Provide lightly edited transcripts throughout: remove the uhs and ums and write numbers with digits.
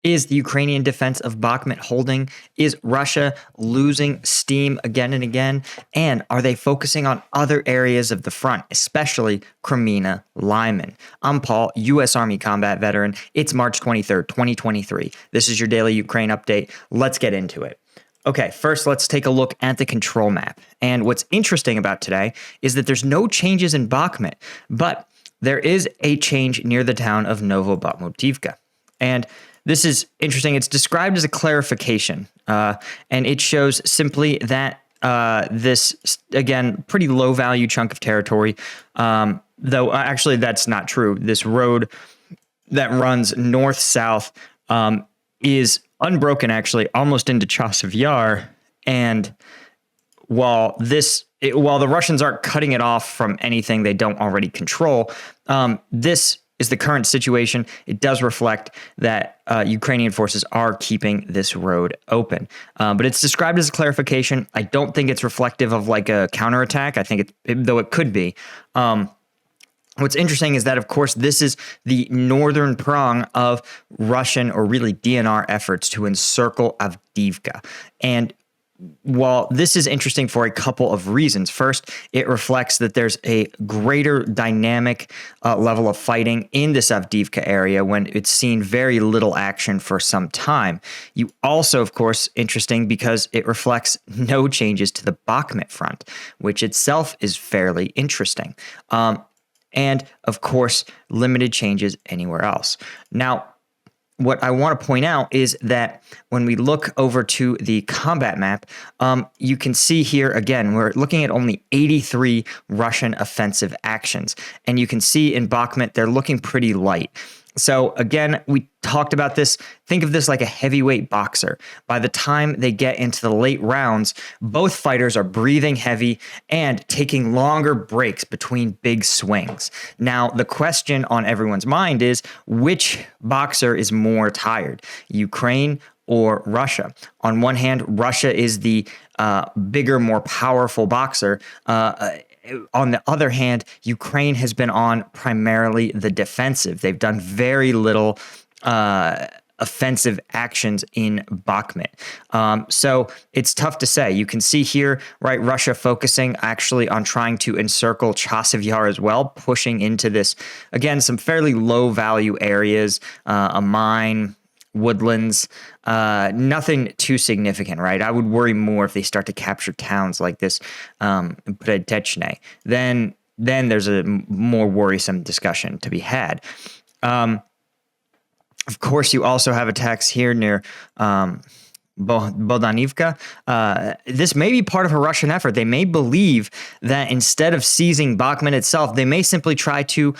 Is the Ukrainian defense of Bakhmut holding? Is Russia losing steam again and again? And are they focusing on other areas of the front, especially Kreminna, Lyman? I'm Paul, U.S. Army combat veteran. It's March 23rd, 2023. This is your daily Ukraine update. Let's get into it. Okay, first let's take a look at the control map. And what's interesting about today is that there's no changes in Bakhmut, but there is a change near the town of Novobakhmutivka. And this is interesting. It's described as a clarification, and it shows simply that this, again, pretty low value chunk of territory, though actually that's not true. This road that runs north-south is unbroken, actually, almost into Chasiv Yar. And while the Russians aren't cutting it off from anything they don't already control, this is the current situation. It does reflect that Ukrainian forces are keeping this road open. But it's described as a clarification. I don't think it's reflective of like a counterattack. I think though it could be. What's interesting is that, of course, this is the northern prong of Russian, or really DNR, efforts to encircle Avdiivka. And while this is interesting for a couple of reasons, first, it reflects that there's a greater dynamic level of fighting in this Avdiivka area when it's seen very little action for some time. You also, of course, interesting because it reflects no changes to the Bakhmut front, which itself is fairly interesting. And, of course, limited changes anywhere else. Now, what I want to point out is that when we look over to the combat map, you can see here, again, we're looking at only 83 Russian offensive actions. And you can see in Bakhmut, they're looking pretty light. So again, we talked about this. Think of this like a heavyweight boxer. By the time they get into the late rounds, both fighters are breathing heavy and taking longer breaks between big swings. Now, the question on everyone's mind is, which boxer is more tired, Ukraine or Russia? On one hand, Russia is the bigger, more powerful boxer. On the other hand, Ukraine has been on primarily the defensive. They've done very little offensive actions in Bakhmut. So it's tough to say. You can see here, right, Russia focusing actually on trying to encircle Chasiv Yar as well, pushing into this, again, some fairly low value areas, a mine, woodlands, nothing too significant, right? I would worry more if they start to capture towns like this, Predechne. Then there's a more worrisome discussion to be had. Of course, you also have attacks here near Bodanivka. This may be part of a Russian effort. They may believe that instead of seizing Bakhmut itself, they may simply try to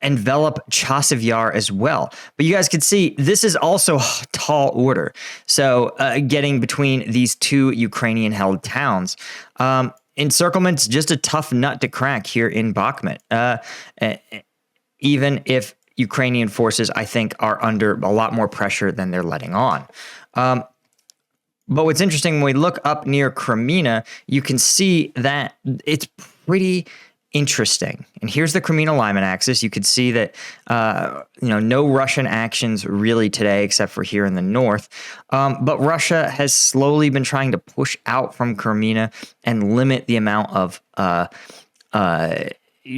envelop Chasiv Yar as well. But you guys can see this is also tall order. So getting between these two Ukrainian-held towns. Encirclement's just a tough nut to crack here in Bakhmut. Even if Ukrainian forces, I think, are under a lot more pressure than they're letting on. But what's interesting, when we look up near Kreminna, you can see that it's pretty interesting. And here's the Kreminna-Lyman axis. You could see that, no Russian actions really today, except for here in the north. But Russia has slowly been trying to push out from Kreminna and limit the amount of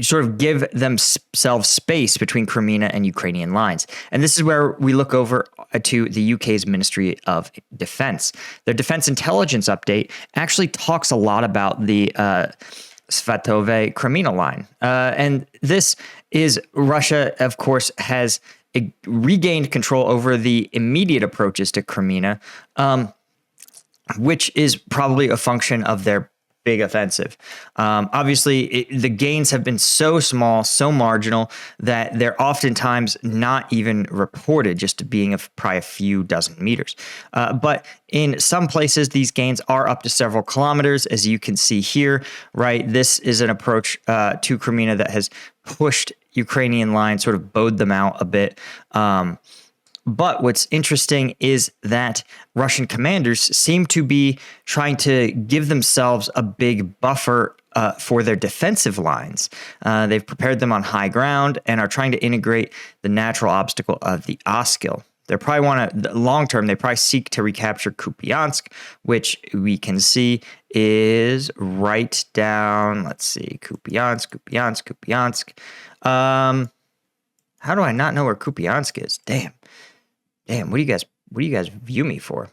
sort of give themselves space between Kreminna and Ukrainian lines. And this is where we look over to the UK's Ministry of Defense. Their Defense Intelligence Update actually talks a lot about the Svatove Kreminna line. And this is Russia, of course, has regained control over the immediate approaches to Kreminna, which is probably a function of their big offensive. Obviously, the gains have been so small, so marginal, that they're oftentimes not even reported, just being probably a few dozen meters. But in some places, these gains are up to several kilometers, as you can see here, right? This is an approach to Kreminna that has pushed Ukrainian lines, sort of bowed them out a bit. But what's interesting is that Russian commanders seem to be trying to give themselves a big buffer for their defensive lines. They've prepared them on high ground and are trying to integrate the natural obstacle of the Oskil. They probably want to, long term, they probably seek to recapture Kupiansk, which we can see is right down. Let's see, Kupiansk. How do I not know where Kupiansk is? Damn. What do you guys view me for?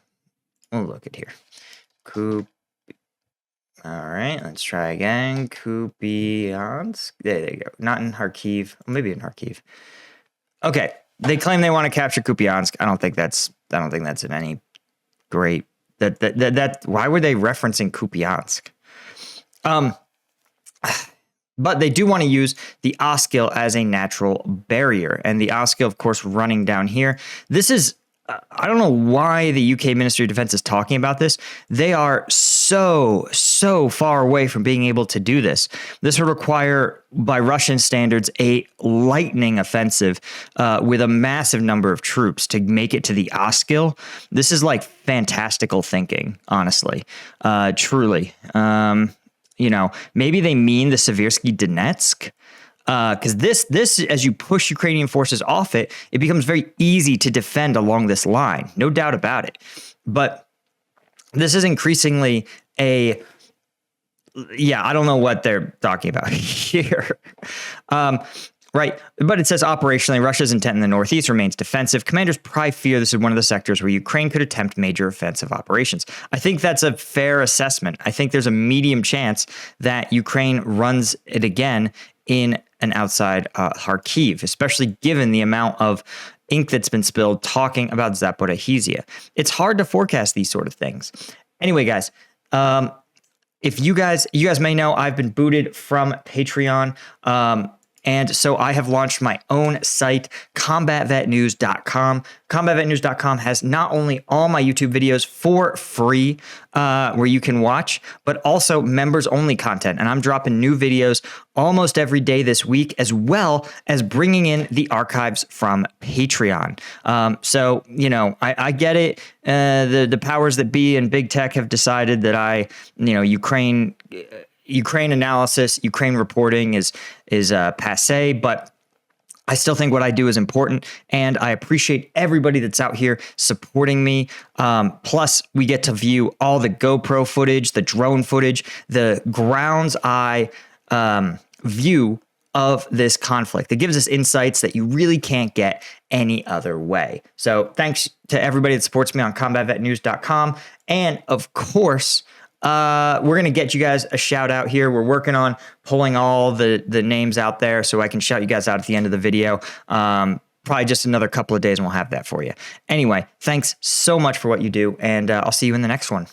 We'll look at here. All right, let's try again. Kupiansk. There you go. Not in Kharkiv. Maybe in Kharkiv. Okay. They claim they want to capture Kupiansk. I don't think that's in any great why were they referencing Kupiansk? But they do want to use the Oskil as a natural barrier. And the Oskil, of course, running down here. This is, I don't know why the UK Ministry of Defense is talking about this. They are so far away from being able to do this. This would require, by Russian standards, a lightning offensive with a massive number of troops to make it to the Oskil. This is like fantastical thinking, honestly, truly. Maybe they mean the Seversky Donetsk. Because this, as you push Ukrainian forces off it, it becomes very easy to defend along this line. No doubt about it. But this is increasingly I don't know what they're talking about here. Right. But it says operationally, Russia's intent in the Northeast remains defensive. Commanders probably fear this is one of the sectors where Ukraine could attempt major offensive operations. I think that's a fair assessment. I think there's a medium chance that Ukraine runs it again in and outside Kharkiv, especially given the amount of ink that's been spilled talking about Zaporizhzhia. It's hard to forecast these sort of things. Anyway, guys, if you guys may know, I've been booted from Patreon. And so I have launched my own site, combatvetnews.com. Combatvetnews.com has not only all my YouTube videos for free, where you can watch, but also members only content. And I'm dropping new videos almost every day this week, as well as bringing in the archives from Patreon. I get it. The powers that be and big tech have decided that Ukraine analysis, Ukraine reporting is passe, but I still think what I do is important, and I appreciate everybody that's out here supporting me. Plus, we get to view all the GoPro footage, the drone footage, the ground's eye view of this conflict. It gives us insights that you really can't get any other way. So thanks to everybody that supports me on combatvetnews.com. And of course, we're going to get you guys a shout out here. We're working on pulling all the names out there so I can shout you guys out at the end of the video. Probably just another couple of days and we'll have that for you. Anyway, thanks so much for what you do, and I'll see you in the next one.